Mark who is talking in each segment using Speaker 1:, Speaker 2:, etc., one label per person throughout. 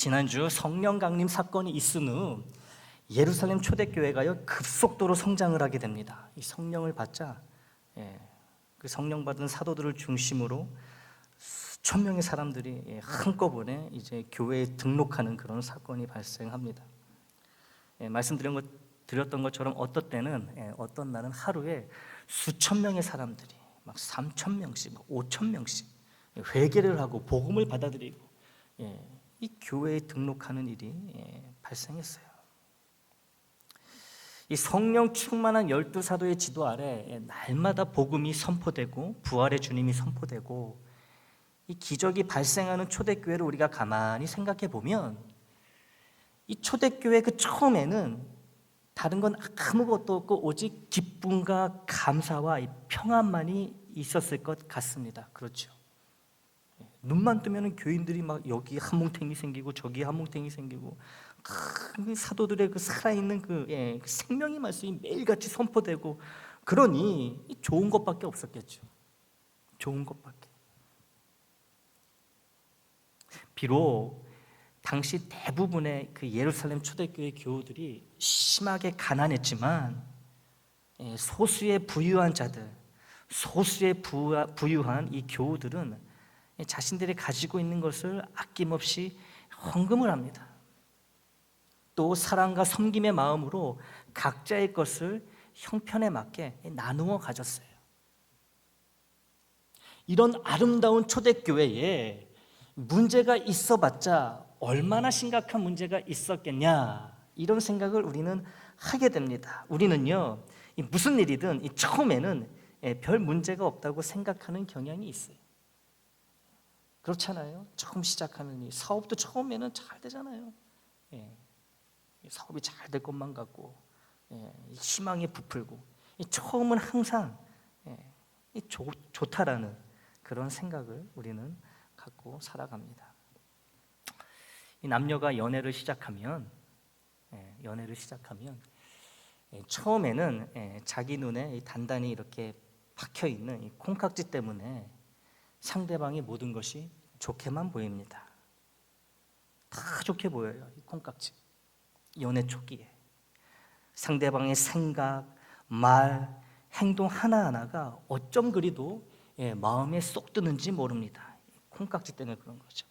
Speaker 1: 지난주 성령 강림 사건이 있은 후 예루살렘 초대교회가요 급속도로 성장을 하게 됩니다. 이 성령을 받자 그 성령 받은 사도들을 중심으로 수천 명의 사람들이 한꺼번에 이제 교회에 등록하는 그런 사건이 발생합니다. 말씀드렸던 것처럼 어떤 때는 어떤 날은 하루에 수천 명의 사람들이 막 3천 명씩, 5천 명씩 회개를 하고 복음을 받아들이고 이 교회에 등록하는 일이 발생했어요. 이 성령 충만한 12사도의 지도 아래 날마다 복음이 선포되고 부활의 주님이 선포되고 이 기적이 발생하는 초대교회를 우리가 가만히 생각해 보면 이 초대교회 그 처음에는 다른 건 아무것도 없고 오직 기쁨과 감사와 이 평안만이 있었을 것 같습니다. 그렇죠? 눈만 뜨면 교인들이 막 여기 한 뭉탱이 생기고 저기 한 뭉탱이 생기고 그 사도들의 그 살아있는 그 생명의 말씀이 매일같이 선포되고 그러니 좋은 것밖에 없었겠죠. 좋은 것밖에. 비록 당시 대부분의 그 예루살렘 초대교회 교우들이 심하게 가난했지만 소수의 부유한 자들, 소수의 부유한 이 교우들은 자신들이 가지고 있는 것을 아낌없이 헌금을 합니다. 또 사랑과 섬김의 마음으로 각자의 것을 형편에 맞게 나누어 가졌어요. 이런 아름다운 초대교회에 문제가 있어봤자 얼마나 심각한 문제가 있었겠냐, 이런 생각을 우리는 하게 됩니다. 우리는요 무슨 일이든 처음에는 별 문제가 없다고 생각하는 경향이 있어요. 그렇잖아요. 처음 시작하는 일, 사업도 처음에는 잘 되잖아요. 사업이 잘 될 것만 같고 희망이 부풀고 처음은 항상 좋다라는 그런 생각을 우리는 갖고 살아갑니다. 이 남녀가 연애를 시작하면 처음에는 자기 눈에 단단히 이렇게 박혀 있는 이 콩깍지 때문에 상대방의 모든 것이 좋게만 보입니다. 다 좋게 보여요. 이 콩깍지. 연애 초기에 상대방의 생각, 말, 행동 하나하나가 어쩜 그리도 마음에 쏙 드는지 모릅니다. 콩깍지 때문에 그런 거죠.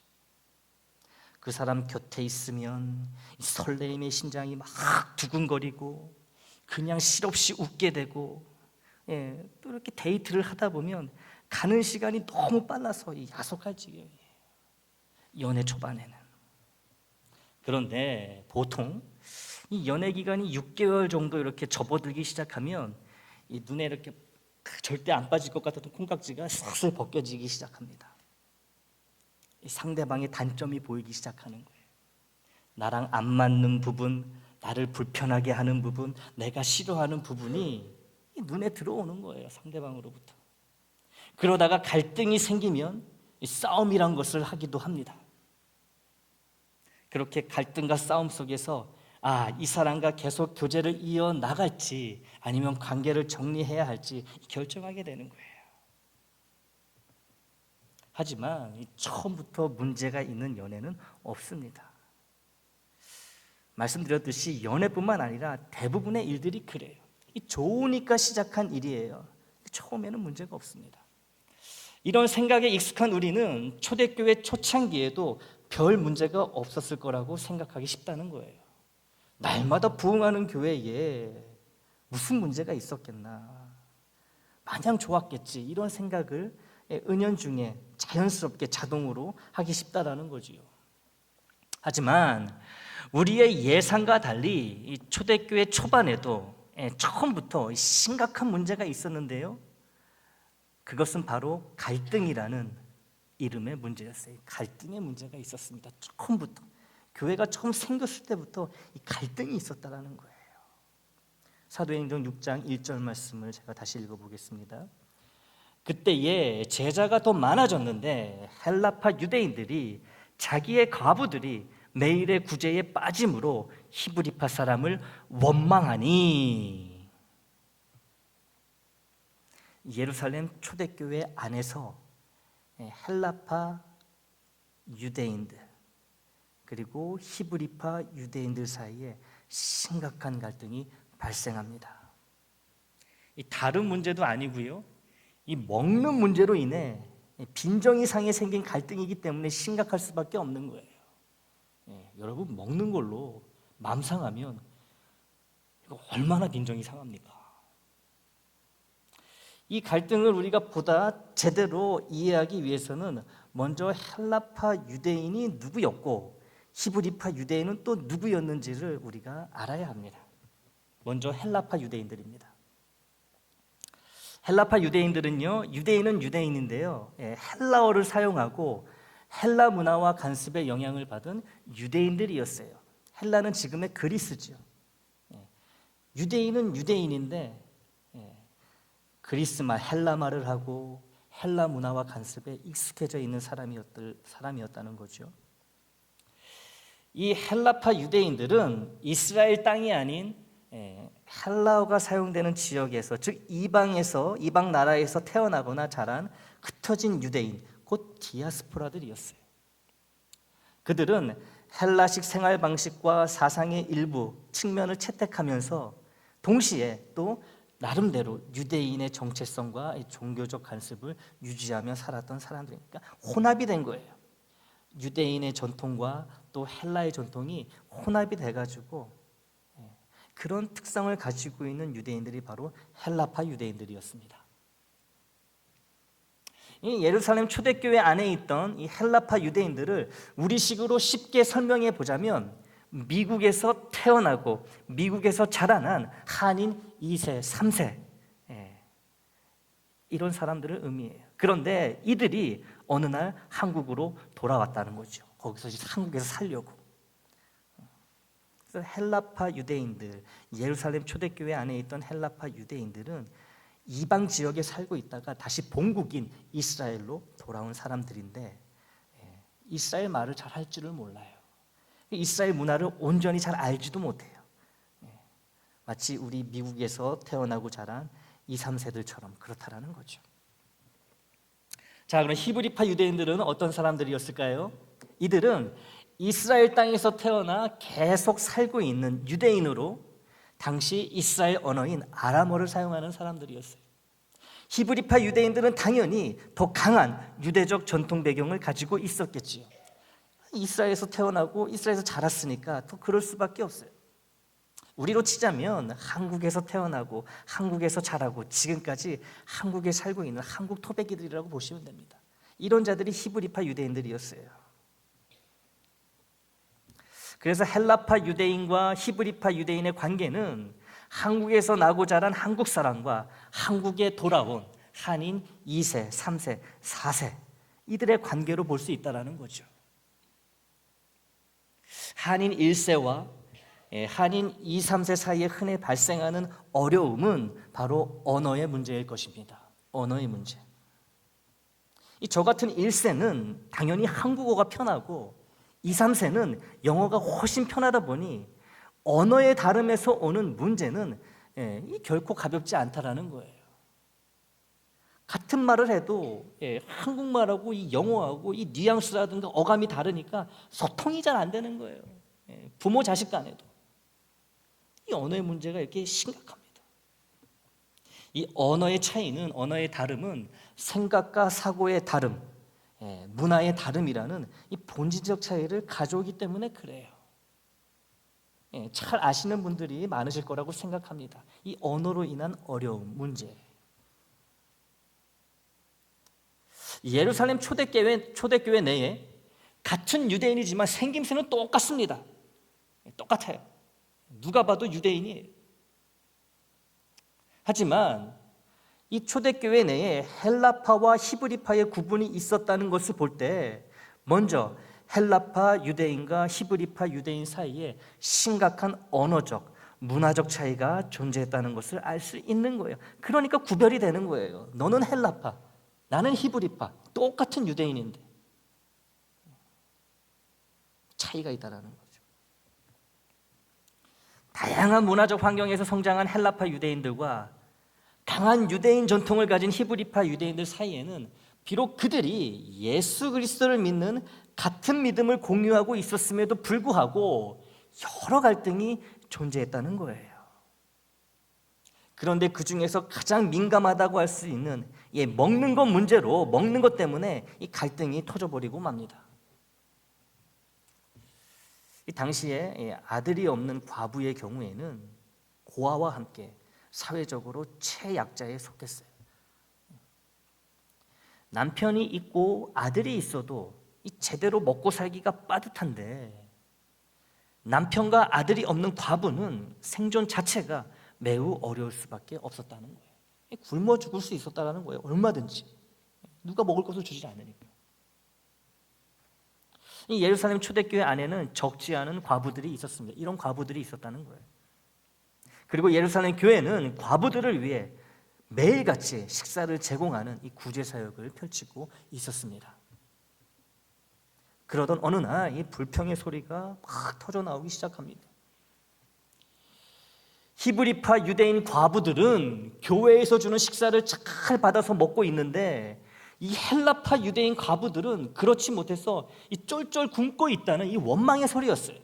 Speaker 1: 그 사람 곁에 있으면 설레임의 심장이 막 두근거리고 그냥 실없이 웃게 되고 또 이렇게 데이트를 하다 보면 가는 시간이 너무 빨라서 야속할 지경이에요. 연애 초반에는. 그런데 보통 이 연애 기간이 6개월 정도 이렇게 접어들기 시작하면 이 눈에 이렇게 절대 안 빠질 것 같았던 콩깍지가 슬슬 벗겨지기 시작합니다. 이 상대방의 단점이 보이기 시작하는 거예요. 나랑 안 맞는 부분, 나를 불편하게 하는 부분, 내가 싫어하는 부분이 눈에 들어오는 거예요. 상대방으로부터. 그러다가 갈등이 생기면 싸움이란 것을 하기도 합니다. 그렇게 갈등과 싸움 속에서 이 사람과 계속 교제를 이어나갈지 아니면 관계를 정리해야 할지 결정하게 되는 거예요. 하지만 처음부터 문제가 있는 연애는 없습니다. 말씀드렸듯이 연애뿐만 아니라 대부분의 일들이 그래요. 좋으니까 시작한 일이에요. 처음에는 문제가 없습니다. 이런 생각에 익숙한 우리는 초대교회 초창기에도 별 문제가 없었을 거라고 생각하기 쉽다는 거예요. 날마다 부흥하는 교회에 무슨 문제가 있었겠나, 마냥 좋았겠지, 이런 생각을 은연중에 자연스럽게 자동으로 하기 쉽다라는 거지요. 하지만 우리의 예상과 달리 이 초대교회 초반에도 처음부터 심각한 문제가 있었는데요, 그것은 바로 갈등이라는 이름의 문제였어요. 갈등의 문제가 있었습니다. 처음부터. 교회가 처음 생겼을 때부터 이 갈등이 있었다는 거예요. 사도행전 6장 1절 말씀을 제가 다시 읽어보겠습니다. 그때에 제자가 더 많아졌는데 헬라파 유대인들이 자기의 과부들이 매일의 구제에 빠짐으로 히브리파 사람을 원망하니, 예루살렘 초대교회 안에서 헬라파 유대인들, 그리고 히브리파 유대인들 사이에 심각한 갈등이 발생합니다. 이 다른 문제도 아니고요, 이 먹는 문제로 인해 빈정이상에 생긴 갈등이기 때문에 심각할 수밖에 없는 거예요. 여러분, 먹는 걸로 맘 상하면 이거 얼마나 빈정이 상합니까? 이 갈등을 우리가 보다 제대로 이해하기 위해서는 먼저 헬라파 유대인이 누구였고 히브리파 유대인은 또 누구였는지를 우리가 알아야 합니다. 먼저 헬라파 유대인들입니다. 헬라파 유대인들은요, 유대인은 유대인인데요, 헬라어를 사용하고 헬라 문화와 관습에 영향을 받은 유대인들이었어요. 헬라는 지금의 그리스죠. 유대인은 유대인인데 그리스말, 헬라말을 하고 헬라 문화와 관습에 익숙해져 있는 사람이었다는 거죠. 이 헬라파 유대인들은 이스라엘 땅이 아닌 헬라어가 사용되는 지역에서, 즉 이방 나라에서 태어나거나 자란 흩어진 유대인, 곧 디아스포라들이었어요. 그들은 헬라식 생활 방식과 사상의 일부 측면을 채택하면서 동시에 또 나름대로 유대인의 정체성과 종교적 관습을 유지하며 살았던 사람들이니까 혼합이 된 거예요. 유대인의 전통과 또 헬라의 전통이 혼합이 돼가지고 그런 특성을 가지고 있는 유대인들이 바로 헬라파 유대인들이었습니다. 이 예루살렘 초대교회 안에 있던 이 헬라파 유대인들을 우리식으로 쉽게 설명해 보자면 미국에서 태어나고 미국에서 자라난 한인 2세, 3세 이런 사람들을 의미해요. 그런데 이들이 어느 날 한국으로 돌아왔다는 거죠. 거기서 한국에서 살려고. 그래서 헬라파 유대인들, 예루살렘 초대교회 안에 있던 헬라파 유대인들은 이방 지역에 살고 있다가 다시 본국인 이스라엘로 돌아온 사람들인데 이스라엘 말을 잘 할 줄을 몰라요. 이스라엘 문화를 온전히 잘 알지도 못해요. 마치 우리 미국에서 태어나고 자란 2, 3세들처럼 그렇다라는 거죠. 자, 그럼 히브리파 유대인들은 어떤 사람들이었을까요? 이들은 이스라엘 땅에서 태어나 계속 살고 있는 유대인으로 당시 이스라엘 언어인 아람어를 사용하는 사람들이었어요. 히브리파 유대인들은 당연히 더 강한 유대적 전통 배경을 가지고 있었겠지요. 이스라엘에서 태어나고 이스라엘에서 자랐으니까 또 그럴 수밖에 없어요. 우리로 치자면 한국에서 태어나고 한국에서 자라고 지금까지 한국에 살고 있는 한국 토백이들이라고 보시면 됩니다. 이런 자들이 히브리파 유대인들이었어요. 그래서 헬라파 유대인과 히브리파 유대인의 관계는 한국에서 나고 자란 한국 사람과 한국에 돌아온 한인 2세, 3세, 4세 이들의 관계로 볼 수 있다는 거죠. 한인 1세와 한인 2, 3세 사이에 흔히 발생하는 어려움은 바로 언어의 문제일 것입니다. 언어의 문제. 저 같은 1세는 당연히 한국어가 편하고 2, 3세는 영어가 훨씬 편하다 보니 언어의 다름에서 오는 문제는 결코 가볍지 않다라는 거예요. 같은 말을 해도 한국말하고 이 영어하고 이 뉘앙스라든가 어감이 다르니까 소통이 잘 안 되는 거예요. 부모 자식 간에도. 이 언어의 문제가 이렇게 심각합니다. 이 언어의 차이는, 언어의 다름은 생각과 사고의 다름, 문화의 다름이라는 이 본질적 차이를 가져오기 때문에 그래요. 잘 아시는 분들이 많으실 거라고 생각합니다. 이 언어로 인한 어려움, 문제. 예루살렘 초대교회 내에 같은 유대인이지만 생김새는 똑같습니다. 똑같아요. 누가 봐도 유대인이에요. 하지만 이 초대교회 내에 헬라파와 히브리파의 구분이 있었다는 것을 볼 때 먼저 헬라파 유대인과 히브리파 유대인 사이에 심각한 언어적, 문화적 차이가 존재했다는 것을 알 수 있는 거예요. 그러니까 구별이 되는 거예요. 너는 헬라파, 나는 히브리파, 똑같은 유대인인데 차이가 있다는 거죠. 다양한 문화적 환경에서 성장한 헬라파 유대인들과 강한 유대인 전통을 가진 히브리파 유대인들 사이에는 비록 그들이 예수 그리스도를 믿는 같은 믿음을 공유하고 있었음에도 불구하고 여러 갈등이 존재했다는 거예요. 그런데 그 중에서 가장 민감하다고 할 수 있는 먹는 것 문제로, 먹는 것 때문에 이 갈등이 터져버리고 맙니다. 이 당시에 아들이 없는 과부의 경우에는 고아와 함께 사회적으로 최약자에 속했어요. 남편이 있고 아들이 있어도 제대로 먹고 살기가 빠듯한데, 남편과 아들이 없는 과부는 생존 자체가 매우 어려울 수밖에 없었다는 거예요. 굶어 죽을 수 있었다는 거예요. 얼마든지. 누가 먹을 것을 주지 않으니까. 이 예루살렘 초대교회 안에는 적지 않은 과부들이 있었습니다. 이런 과부들이 있었다는 거예요. 그리고 예루살렘 교회는 과부들을 위해 매일같이 식사를 제공하는 이 구제 사역을 펼치고 있었습니다. 그러던 어느 날 이 불평의 소리가 막 터져 나오기 시작합니다. 히브리파 유대인 과부들은 교회에서 주는 식사를 잘 받아서 먹고 있는데, 이 헬라파 유대인 과부들은 그렇지 못해서 이 쫄쫄 굶고 있다는 이 원망의 소리였어요.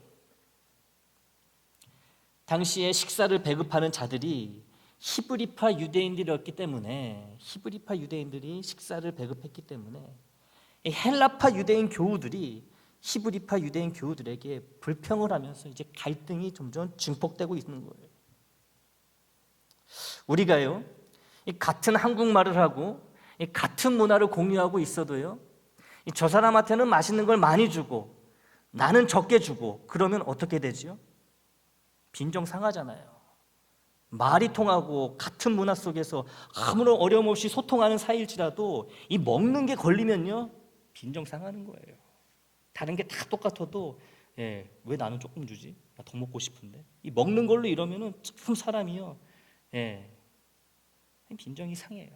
Speaker 1: 당시에 식사를 배급하는 자들이 히브리파 유대인들이었기 때문에, 히브리파 유대인들이 식사를 배급했기 때문에 이 헬라파 유대인 교우들이 히브리파 유대인 교우들에게 불평을 하면서 이제 갈등이 점점 증폭되고 있는 거예요. 우리가요, 이 같은 한국말을 하고 이 같은 문화를 공유하고 있어도요, 저 사람한테는 맛있는 걸 많이 주고 나는 적게 주고 그러면 어떻게 되지요? 빈정 상하잖아요. 말이 통하고 같은 문화 속에서 아무런 어려움 없이 소통하는 사이일지라도 이 먹는 게 걸리면요, 빈정 상하는 거예요. 다른 게 다 똑같아도 왜 나는 조금 주지? 나 더 먹고 싶은데. 이 먹는 걸로 이러면은 참 사람이요, 빈정이 상해요.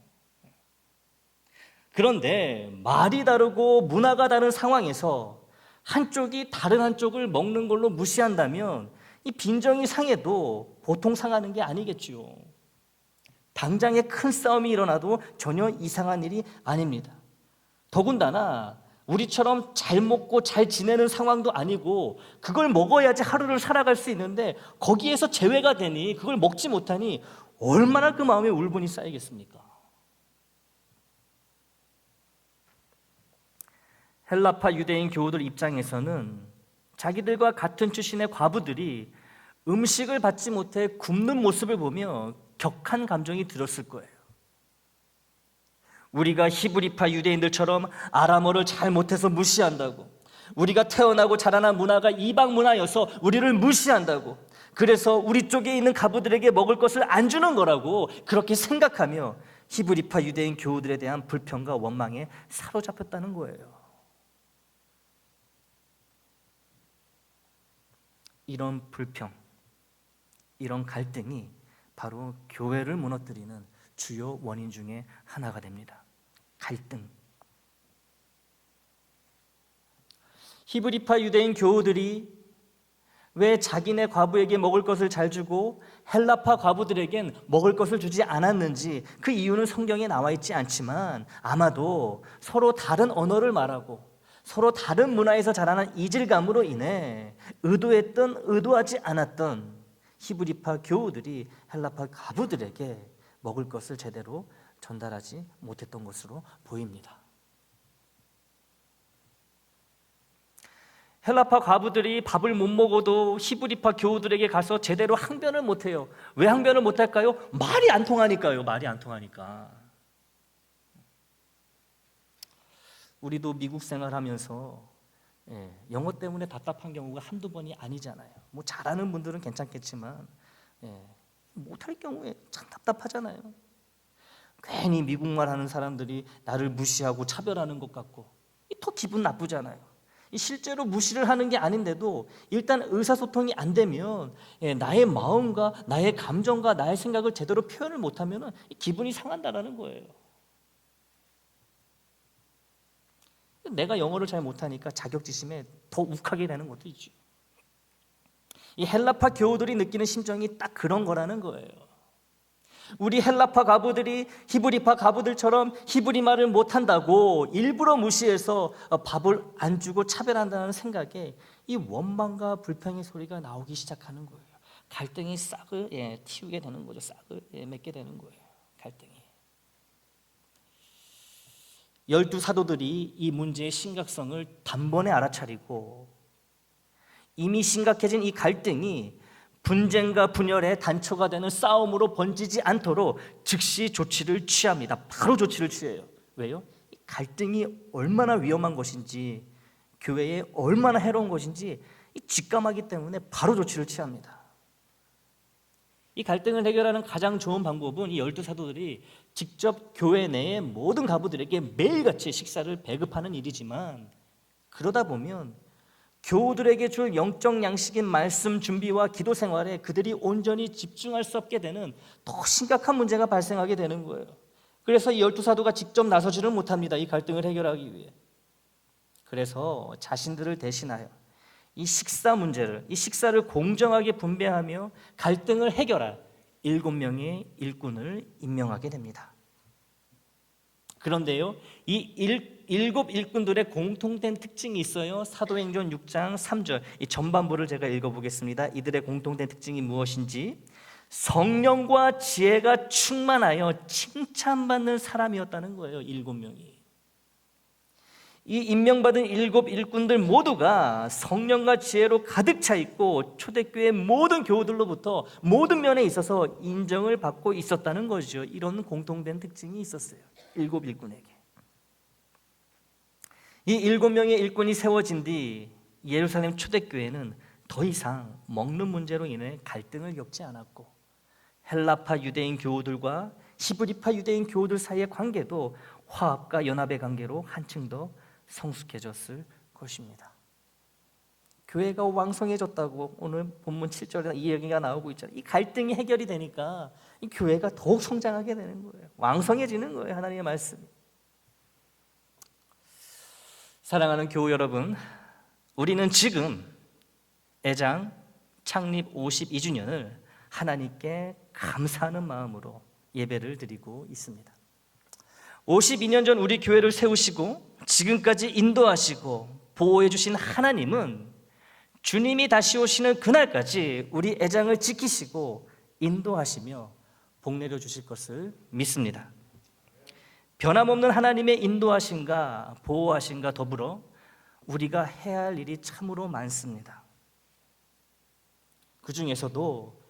Speaker 1: 그런데 말이 다르고 문화가 다른 상황에서 한쪽이 다른 한쪽을 먹는 걸로 무시한다면 이 빈정이 상해도 보통 상하는 게 아니겠지요. 당장에 큰 싸움이 일어나도 전혀 이상한 일이 아닙니다. 더군다나 우리처럼 잘 먹고 잘 지내는 상황도 아니고 그걸 먹어야지 하루를 살아갈 수 있는데 거기에서 제외가 되니, 그걸 먹지 못하니 얼마나 그 마음에 울분이 쌓이겠습니까? 헬라파 유대인 교우들 입장에서는 자기들과 같은 출신의 과부들이 음식을 받지 못해 굶는 모습을 보며 격한 감정이 들었을 거예요. 우리가 히브리파 유대인들처럼 아람어를 잘 못해서 무시한다고, 우리가 태어나고 자라난 문화가 이방 문화여서 우리를 무시한다고, 그래서 우리 쪽에 있는 과부들에게 먹을 것을 안 주는 거라고 그렇게 생각하며 히브리파 유대인 교우들에 대한 불평과 원망에 사로잡혔다는 거예요. 이런 불평, 이런 갈등이 바로 교회를 무너뜨리는 주요 원인 중에 하나가 됩니다. 갈등. 히브리파 유대인 교우들이 왜 자기네 과부에게 먹을 것을 잘 주고 헬라파 과부들에겐 먹을 것을 주지 않았는지, 그 이유는 성경에 나와 있지 않지만 아마도 서로 다른 언어를 말하고 서로 다른 문화에서 자라난 이질감으로 인해 의도했던 의도하지 않았던 히브리파 교우들이 헬라파 과부들에게 먹을 것을 제대로 전달하지 못했던 것으로 보입니다. 헬라파 과부들이 밥을 못 먹어도 히브리파 교우들에게 가서 제대로 항변을 못해요. 왜 항변을 못할까요? 말이 안 통하니까요. 말이 안 통하니까. 우리도 미국 생활하면서 영어 때문에 답답한 경우가 한두 번이 아니잖아요. 뭐 잘하는 분들은 괜찮겠지만 못할 경우에 참 답답하잖아요. 괜히 미국말 하는 사람들이 나를 무시하고 차별하는 것 같고 더 기분 나쁘잖아요. 실제로 무시를 하는 게 아닌데도 일단 의사소통이 안 되면 나의 마음과 나의 감정과 나의 생각을 제대로 표현을 못하면 기분이 상한다는 거예요. 내가 영어를 잘 못하니까 자격지심에 더 욱하게 되는 것도 있죠. 이 헬라파 교우들이 느끼는 심정이 딱 그런 거라는 거예요. 우리 헬라파 가부들이 히브리파 가부들처럼 히브리 말을 못한다고 일부러 무시해서 밥을 안 주고 차별한다는 생각에 이 원망과 불평의 소리가 나오기 시작하는 거예요. 갈등이 싹을 틔우게 되는 거죠. 싹을 맺게 되는 거예요. 갈등이. 12 사도들이 이 문제의 심각성을 단번에 알아차리고 이미 심각해진 이 갈등이 분쟁과 분열의 단초가 되는 싸움으로 번지지 않도록 즉시 조치를 취합니다. 바로 조치를 취해요. 왜요? 갈등이 얼마나 위험한 것인지, 교회에 얼마나 해로운 것인지 직감하기 때문에 바로 조치를 취합니다. 이 갈등을 해결하는 가장 좋은 방법은 이 12 사도들이 직접 교회 내의 모든 가부들에게 매일같이 식사를 배급하는 일이지만, 그러다 보면 교우들에게 줄 영적 양식인 말씀 준비와 기도 생활에 그들이 온전히 집중할 수 없게 되는 더 심각한 문제가 발생하게 되는 거예요. 그래서 이 12 사도가 직접 나서지를 못합니다. 이 갈등을 해결하기 위해. 그래서 자신들을 대신하여 이 식사 문제를, 이 식사를 공정하게 분배하며 갈등을 해결할 7명의 일꾼을 임명하게 됩니다. 그런데요, 이 7 일꾼들의 공통된 특징이 있어요. 사도행전 6장 3절 이 전반부를 제가 읽어보겠습니다. 이들의 공통된 특징이 무엇인지, 성령과 지혜가 충만하여 칭찬받는 사람이었다는 거예요. 7명이. 이 임명받은 7 일꾼들 모두가 성령과 지혜로 가득 차 있고 초대교회 모든 교우들로부터 모든 면에 있어서 인정을 받고 있었다는 거죠. 이런 공통된 특징이 있었어요. 7 일꾼에게. 이 7명의 일꾼이 세워진 뒤 예루살렘 초대교회는 더 이상 먹는 문제로 인해 갈등을 겪지 않았고, 헬라파 유대인 교우들과 히브리파 유대인 교우들 사이의 관계도 화합과 연합의 관계로 한층 더 성숙해졌을 것입니다. 교회가 왕성해졌다고 오늘 본문 7절에 이 얘기가 나오고 있잖아요. 이 갈등이 해결이 되니까 이 교회가 더욱 성장하게 되는 거예요. 왕성해지는 거예요. 하나님의 말씀이. 사랑하는 교우 여러분, 우리는 지금 애장 창립 52주년을 하나님께 감사하는 마음으로 예배를 드리고 있습니다. 52년 전 우리 교회를 세우시고 지금까지 인도하시고 보호해 주신 하나님은 주님이 다시 오시는 그날까지 우리 애장을 지키시고 인도하시며 복 내려 주실 것을 믿습니다. 변함없는 하나님의 인도하심과 보호하심과 더불어 우리가 해야 할 일이 참으로 많습니다. 그 중에서도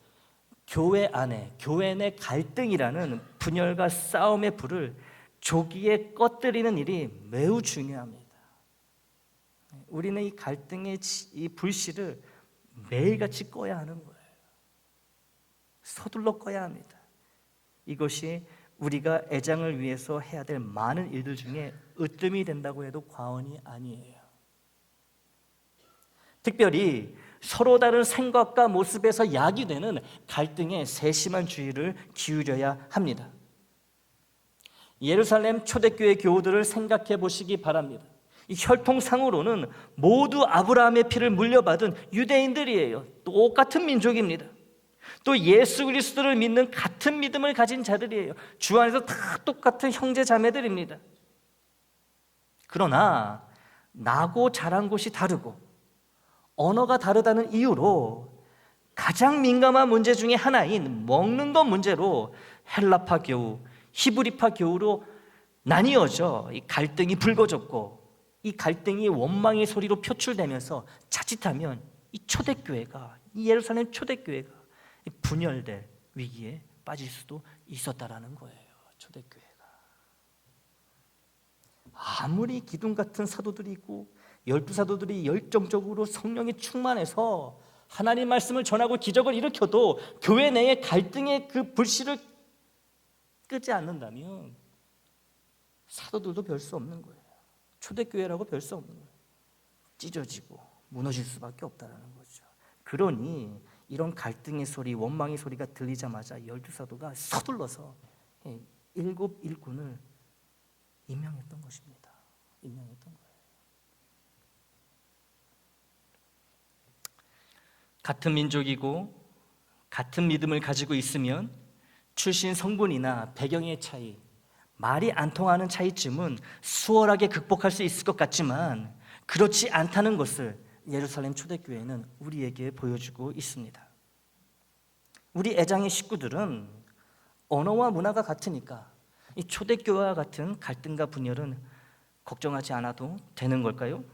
Speaker 1: 교회 안에, 교회 내 갈등이라는 분열과 싸움의 불을 조기에 꺼뜨리는 일이 매우 중요합니다. 우리는 이 갈등의 이 불씨를 매일같이 꺼야 하는 거예요. 서둘러 꺼야 합니다. 이것이 우리가 애장을 위해서 해야 될 많은 일들 중에 으뜸이 된다고 해도 과언이 아니에요. 특별히 서로 다른 생각과 모습에서 야기되는 갈등에 세심한 주의를 기울여야 합니다. 예루살렘 초대교회 교우들을 생각해 보시기 바랍니다. 이 혈통상으로는 모두 아브라함의 피를 물려받은 유대인들이에요. 똑같은 민족입니다. 또 예수 그리스도를 믿는 같은 믿음을 가진 자들이에요. 주 안에서 다 똑같은 형제 자매들입니다. 그러나 나고 자란 곳이 다르고 언어가 다르다는 이유로 가장 민감한 문제 중에 하나인 먹는 것 문제로 헬라파 교우, 히브리파 교우로 나뉘어져 이 갈등이 불거졌고, 이 갈등이 원망의 소리로 표출되면서 자칫하면 이 초대교회가, 이 예루살렘 초대교회가 분열될 위기에 빠질 수도 있었다라는 거예요. 초대교회가 아무리 기둥 같은 사도들이 있고 12 사도들이 열정적으로 성령에 충만해서 하나님 말씀을 전하고 기적을 일으켜도 교회 내의 갈등의 그 불씨를 끄지 않는다면 사도들도 별 수 없는 거예요. 초대교회라고 별 수 없는 거예요. 찢어지고 무너질 수밖에 없다는 거죠. 그러니 이런 갈등의 소리, 원망의 소리가 들리자마자 12 사도가 서둘러서 7 일꾼을 임명했던 것입니다. 임명했던 거예요. 같은 민족이고 같은 믿음을 가지고 있으면 출신 성분이나 배경의 차이, 말이 안 통하는 차이쯤은 수월하게 극복할 수 있을 것 같지만 그렇지 않다는 것을 예루살렘 초대교회는 우리에게 보여주고 있습니다. 우리 애장의 식구들은 언어와 문화가 같으니까 이 초대교회와 같은 갈등과 분열은 걱정하지 않아도 되는 걸까요?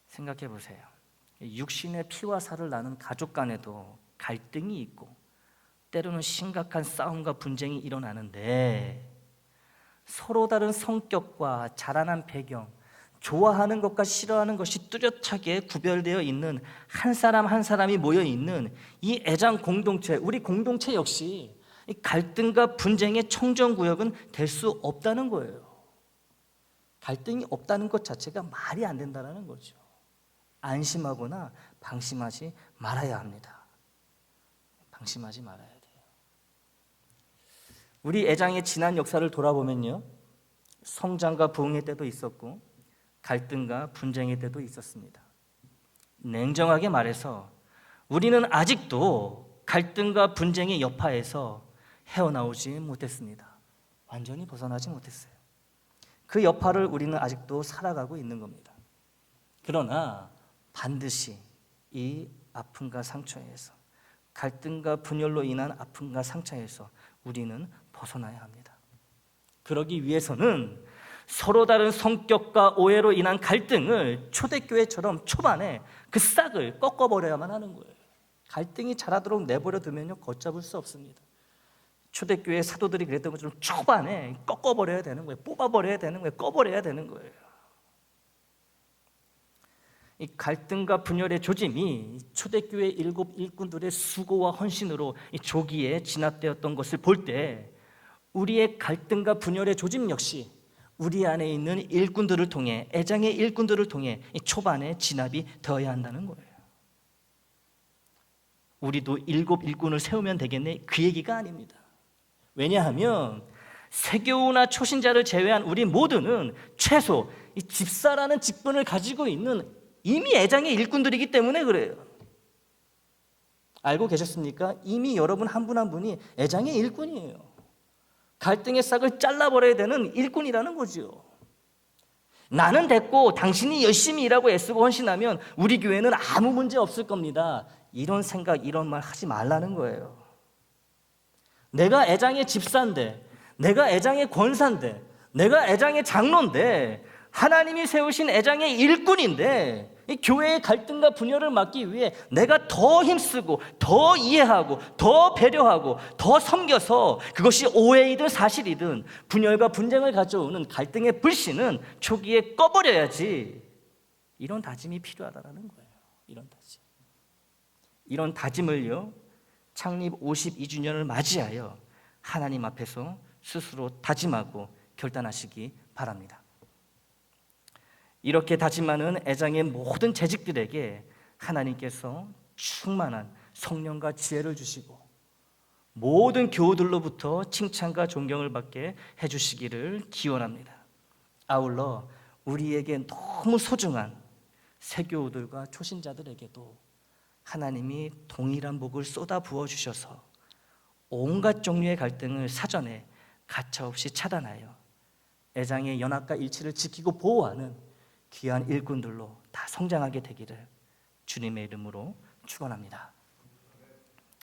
Speaker 1: 생각해 보세요. 육신의 피와 살을 나눈 가족 간에도 갈등이 있고 때로는 심각한 싸움과 분쟁이 일어나는데 서로 다른 성격과 자라난 배경, 좋아하는 것과 싫어하는 것이 뚜렷하게 구별되어 있는 한 사람 한 사람이 모여 있는 이 애장 공동체, 우리 공동체 역시 이 갈등과 분쟁의 청정구역은 될 수 없다는 거예요. 갈등이 없다는 것 자체가 말이 안 된다는 거죠. 안심하거나 방심하지 말아야 합니다. 방심하지 말아야 돼요. 우리 애장의 지난 역사를 돌아보면요, 성장과 부흥의 때도 있었고 갈등과 분쟁의 때도 있었습니다. 냉정하게 말해서 우리는 아직도 갈등과 분쟁의 여파에서 헤어나오지 못했습니다. 완전히 벗어나지 못했어요. 그 여파를 우리는 아직도 살아가고 있는 겁니다. 그러나 반드시 이 아픔과 상처에서, 갈등과 분열로 인한 아픔과 상처에서 우리는 벗어나야 합니다. 그러기 위해서는 서로 다른 성격과 오해로 인한 갈등을 초대교회처럼 초반에 그 싹을 꺾어버려야만 하는 거예요. 갈등이 자라도록 내버려 두면요, 걷잡을 수 없습니다. 초대교회 사도들이 그랬던 것처럼 초반에 꺾어버려야 되는 거예요. 뽑아버려야 되는 거예요. 꺼버려야 되는 거예요. 이 갈등과 분열의 조짐이 초대교회 7 일꾼들의 수고와 헌신으로 이 조기에 진압되었던 것을 볼 때 우리의 갈등과 분열의 조짐 역시 우리 안에 있는 일꾼들을 통해, 애장의 일꾼들을 통해 이 초반에 진압이 되어야 한다는 거예요. 우리도 7 일꾼을 세우면 되겠네, 그 얘기가 아닙니다. 왜냐하면 세교우나 초신자를 제외한 우리 모두는 최소 이 집사라는 직분을 가지고 있는 이미 애장의 일꾼들이기 때문에 그래요. 알고 계셨습니까? 이미 여러분 한 분 한 분이 애장의 일꾼이에요. 갈등의 싹을 잘라버려야 되는 일꾼이라는 거죠. 나는 됐고 당신이 열심히 일하고 애쓰고 헌신하면 우리 교회는 아무 문제 없을 겁니다. 이런 생각, 이런 말 하지 말라는 거예요. 내가 애장의 집사인데, 내가 애장의 권사인데, 내가 애장의 장로인데, 하나님이 세우신 애장의 일꾼인데 이 교회의 갈등과 분열을 막기 위해 내가 더 힘쓰고 더 이해하고 더 배려하고 더 섬겨서 그것이 오해이든 사실이든 분열과 분쟁을 가져오는 갈등의 불씨는 초기에 꺼버려야지. 이런 다짐이 필요하다는 거예요. 이런 다짐을요, 창립 52주년을 맞이하여 하나님 앞에서 스스로 다짐하고 결단하시기 바랍니다. 이렇게 다짐하는 애장의 모든 재직들에게 하나님께서 충만한 성령과 지혜를 주시고 모든 교우들로부터 칭찬과 존경을 받게 해주시기를 기원합니다. 아울러 우리에게 너무 소중한 세교우들과 초신자들에게도 하나님이 동일한 복을 쏟아 부어주셔서 온갖 종류의 갈등을 사전에 가차없이 차단하여 애장의 연합과 일치를 지키고 보호하는 귀한 일꾼들로 다 성장하게 되기를 주님의 이름으로 축원합니다.